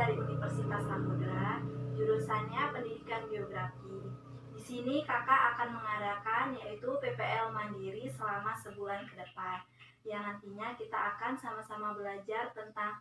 dari Universitas Samudra, jurusannya Pendidikan Geografi. Di sini kakak akan mengadakan yaitu PPL Mandiri selama sebulan ke depan. Yang nantinya kita akan sama-sama belajar tentang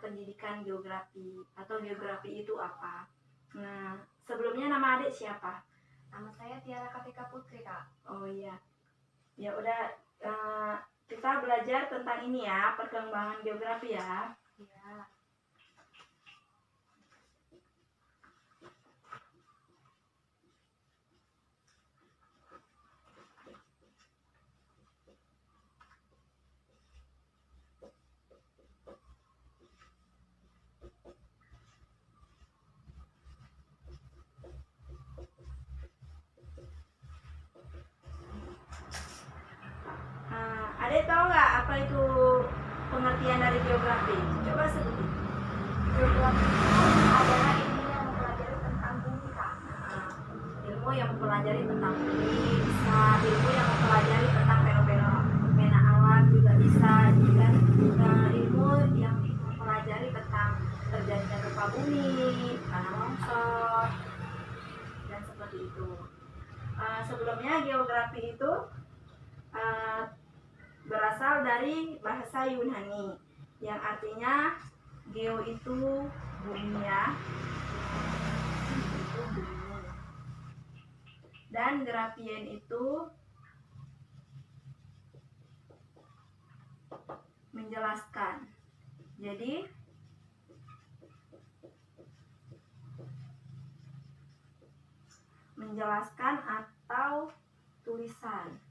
pendidikan geografi atau geografi itu apa. Nah, sebelumnya nama adik siapa? Nama saya Tiara Katika Putri, Kak. Oh iya. Ya udah, kita belajar tentang ini ya, perkembangan geografi ya. Iya. Adek tahu nggak apa itu pengertian dari geografi? Coba sebutin. Geografi itu adalah ilmu yang mempelajari tentang bumi, Kak. Ilmu yang mempelajari tentang bumi, bisa ilmu yang mempelajari tentang fenomena alam juga bisa, dan ilmu yang mempelajari tentang terjadinya gempa bumi, tanah longsor, dan seperti itu. Sebelumnya geografi itu berasal dari bahasa Yunani yang artinya geo itu bumi ya, itu bumi, dan grafien itu menjelaskan. Jadi menjelaskan atau tulisan.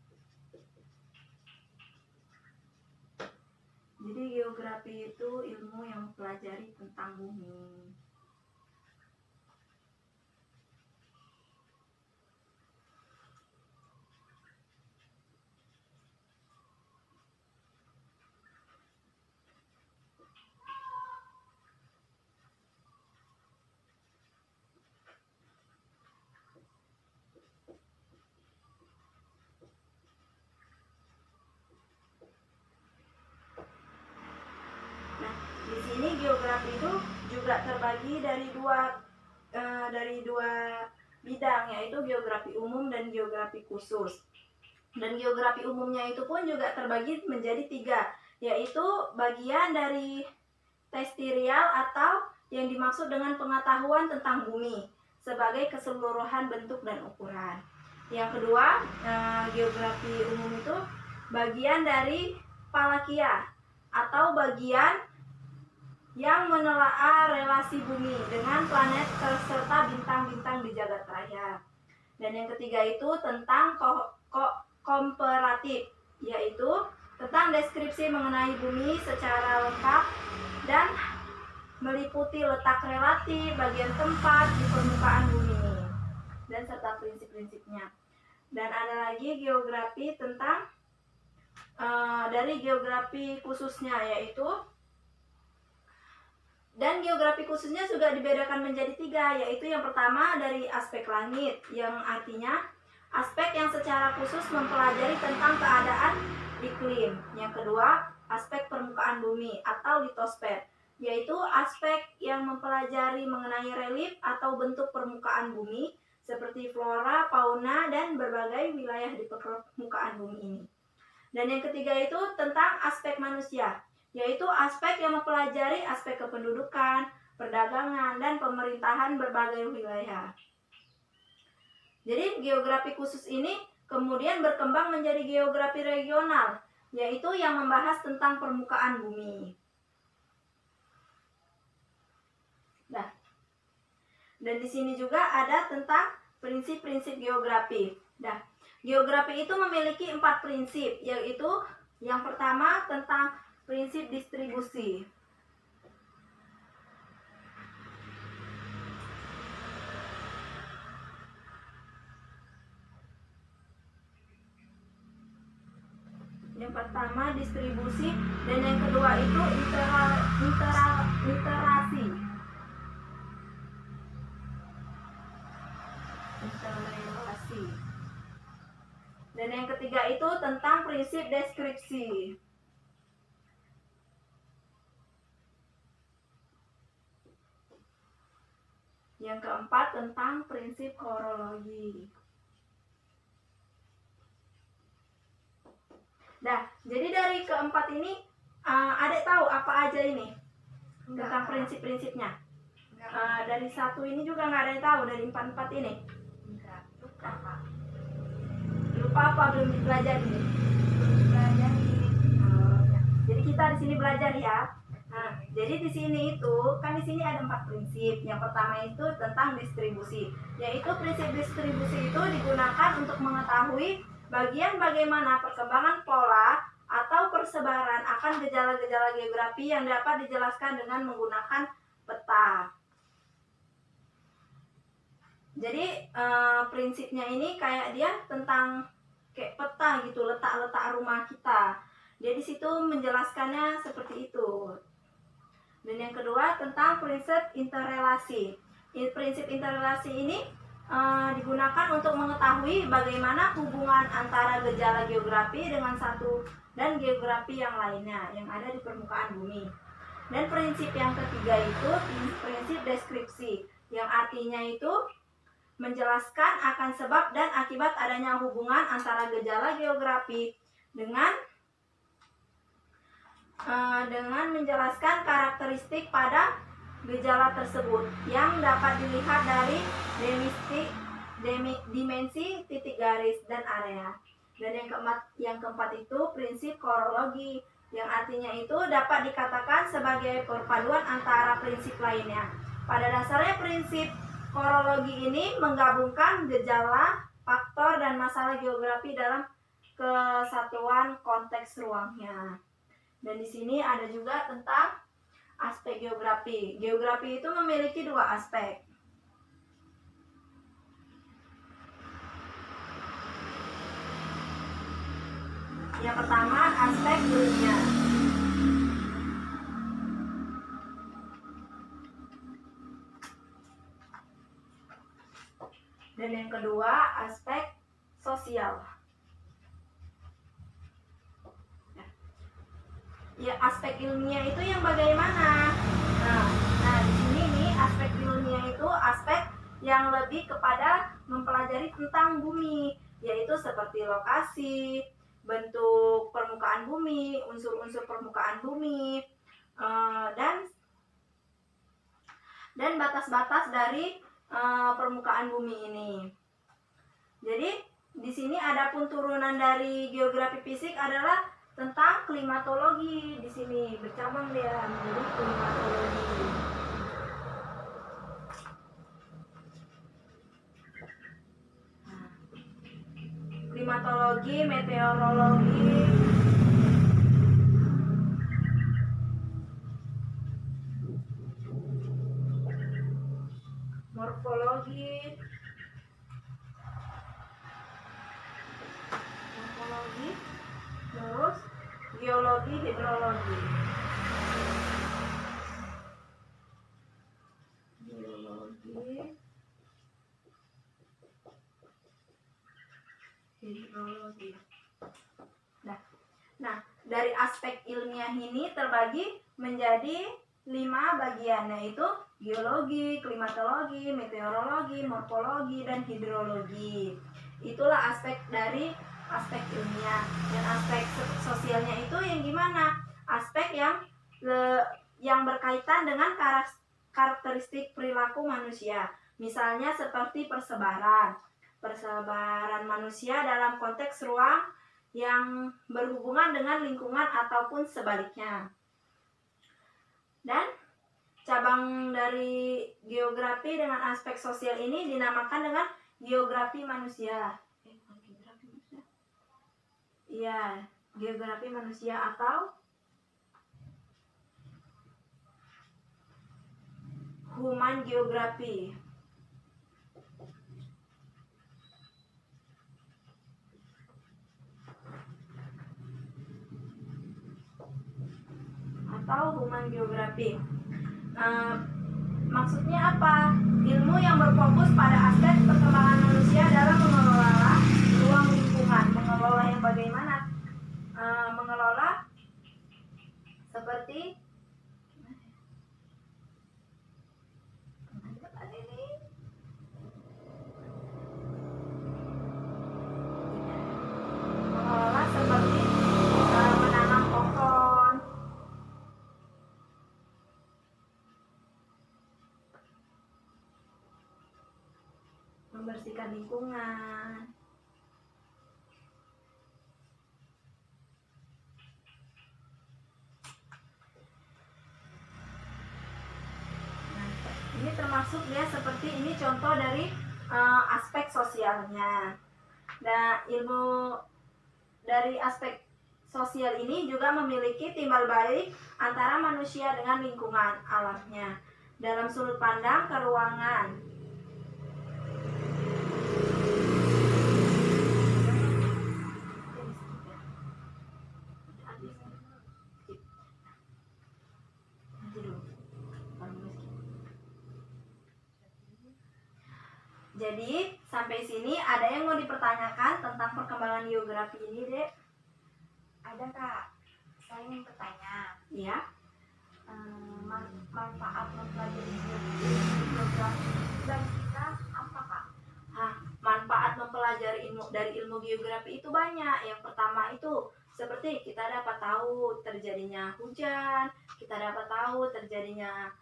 Jadi geografi itu ilmu yang mempelajari tentang bumi. Di sini geografi itu juga terbagi dari dua bidang, yaitu geografi umum dan geografi khusus. Dan geografi umumnya itu pun juga terbagi menjadi 3, yaitu bagian dari testorial atau yang dimaksud dengan pengetahuan tentang bumi sebagai keseluruhan bentuk dan ukuran. Yang kedua, geografi umum itu bagian dari palakia atau bagian yang menelaah relasi bumi dengan planet serta bintang-bintang di jagat raya. Dan yang ketiga itu tentang komparatif, yaitu tentang deskripsi mengenai bumi secara lengkap dan meliputi letak relatif, bagian tempat di permukaan bumi, dan serta prinsip-prinsipnya. Dan ada lagi geografi tentang dari geografi khususnya, dan geografi khususnya juga dibedakan menjadi 3, yaitu yang pertama dari aspek langit, yang artinya aspek yang secara khusus mempelajari tentang keadaan iklim. Yang kedua, aspek permukaan bumi atau litosfer, yaitu aspek yang mempelajari mengenai relief atau bentuk permukaan bumi seperti flora, fauna, dan berbagai wilayah di permukaan bumi ini. Dan yang ketiga itu tentang aspek manusia, yaitu aspek yang mempelajari aspek kependudukan, perdagangan, dan pemerintahan berbagai wilayah. Jadi geografi khusus ini kemudian berkembang menjadi geografi regional, yaitu yang membahas tentang permukaan bumi. Nah, dan di sini juga ada tentang prinsip-prinsip geografi. Nah, geografi itu memiliki 4 prinsip, yaitu yang pertama tentang prinsip distribusi. Yang pertama distribusi, dan yang kedua itu interrelasi. Dan yang ketiga itu tentang prinsip deskripsi. Yang keempat tentang prinsip horologi. Nah, jadi dari keempat ini Adek tahu apa aja ini tentang prinsip-prinsipnya? Dari satu ini juga nggak ada yang tahu, dari empat ini? Enggak, lupa Kak. Lupa apa, belum dipelajari? Pelajari. Ya. Jadi kita di sini belajar ya. Nah, jadi di sini itu kan di sini ada 4 prinsip. Yang pertama itu tentang distribusi, yaitu prinsip distribusi itu digunakan untuk mengetahui bagian bagaimana perkembangan pola atau persebaran akan gejala-gejala geografi yang dapat dijelaskan dengan menggunakan peta. Jadi prinsipnya ini kayak dia tentang kayak peta gitu, letak-letak rumah kita. Dia di situ menjelaskannya seperti itu. Dan yang kedua tentang prinsip interrelasi. Prinsip interrelasi ini digunakan untuk mengetahui bagaimana hubungan antara gejala geografi dengan satu dan geografi yang lainnya yang ada di permukaan bumi. Dan prinsip yang ketiga itu prinsip deskripsi, yang artinya itu menjelaskan akan sebab dan akibat adanya hubungan antara gejala geografi dengan menjelaskan karakteristik pada gejala tersebut yang dapat dilihat dari dimensi titik garis dan area. Dan yang keempat itu prinsip horologi, yang artinya itu dapat dikatakan sebagai perpaduan antara prinsip lainnya. Pada dasarnya prinsip horologi ini menggabungkan gejala, faktor, dan masalah geografi dalam kesatuan konteks ruangnya. Dan di sini ada juga tentang aspek geografi. Geografi itu memiliki 2 aspek. Yang pertama, aspek ilmiah. Dan yang kedua, aspek sosial. Ya, aspek ilmiah itu yang bagaimana? Nah di sini nih aspek ilmiah itu aspek yang lebih kepada mempelajari tentang bumi, yaitu seperti lokasi, bentuk permukaan bumi, unsur-unsur permukaan bumi, dan batas-batas dari permukaan bumi ini. Jadi di sini ada pun turunan dari geografi fisik adalah tentang klimatologi. Di sini bercabang dia menjadi klimatologi. Klimatologi, meteorologi, morfologi, terus geologi, hidrologi. Hidrologi. Nah, dari aspek ilmiah ini terbagi menjadi 5 bagian, yaitu geologi, klimatologi, meteorologi, morfologi, dan hidrologi. Itulah aspek dari aspek ilmiah. Dan aspek sosialnya itu yang gimana? Aspek yang berkaitan dengan karakteristik perilaku manusia. Misalnya seperti persebaran manusia dalam konteks ruang yang berhubungan dengan lingkungan ataupun sebaliknya. Dan cabang dari geografi dengan aspek sosial ini dinamakan dengan geografi manusia. Iya, geografi manusia atau human geografi. Atau human geografi. Maksudnya apa? Ilmu yang berfokus pada aspek perkembangan manusia dalam mengelola ruang lingkungan. Mengelola yang bagaimana? Mengelola seperti membersihkan lingkungan. Nah, ini termasuk dia seperti ini contoh dari aspek sosialnya. Nah, ilmu dari aspek sosial ini juga memiliki timbal balik antara manusia dengan lingkungan alamnya dalam sudut pandang keruangan. Jadi sampai sini ada yang mau dipertanyakan tentang perkembangan geografi ini, Dek? Ada Kak, saya ingin bertanya. Ya. Manfaat mempelajari geografi bagi kita apa Kak? Manfaat mempelajari ilmu geografi itu banyak. Yang pertama itu seperti kita dapat tahu terjadinya hujan, kita dapat tahu terjadinya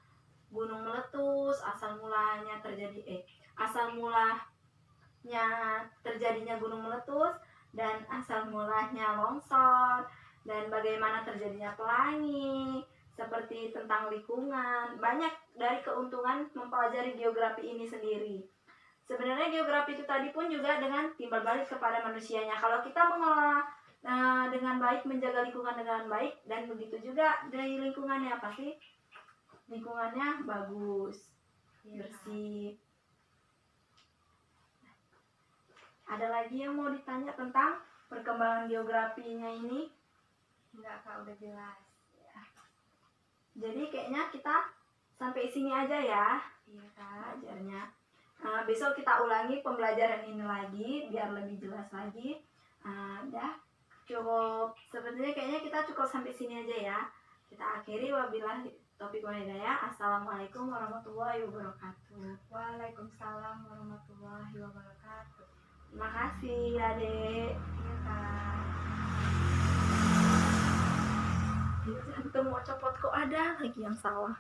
gunung meletus, asal mulanya terjadinya gunung meletus dan asal mulanya longsor, dan bagaimana terjadinya pelangi, seperti tentang lingkungan. Banyak dari keuntungan mempelajari geografi ini sendiri. Sebenarnya geografi itu tadi pun juga dengan timbal balik kepada manusianya. Kalau kita mengelola dengan baik, menjaga lingkungan dengan baik, dan begitu juga dari lingkungannya, pasti lingkungannya bagus, bersih. Ada lagi yang mau ditanya tentang perkembangan geografinya ini? Enggak Kak, udah jelas. Jadi kayaknya kita sampai sini aja ya. Iya Kak. Belajarnya. Besok kita ulangi pembelajaran ini lagi biar lebih jelas lagi. Udah cukup, sebenarnya kayaknya kita cukup sampai sini aja ya. Kita akhiri, wabillahi taufiq wal hidayah. Assalamualaikum warahmatullahi wabarakatuh. Waalaikumsalam warahmatullahi wabarakatuh. Terima kasih Adek. Iya Kak. Jantung mau copot, kok ada lagi yang salah.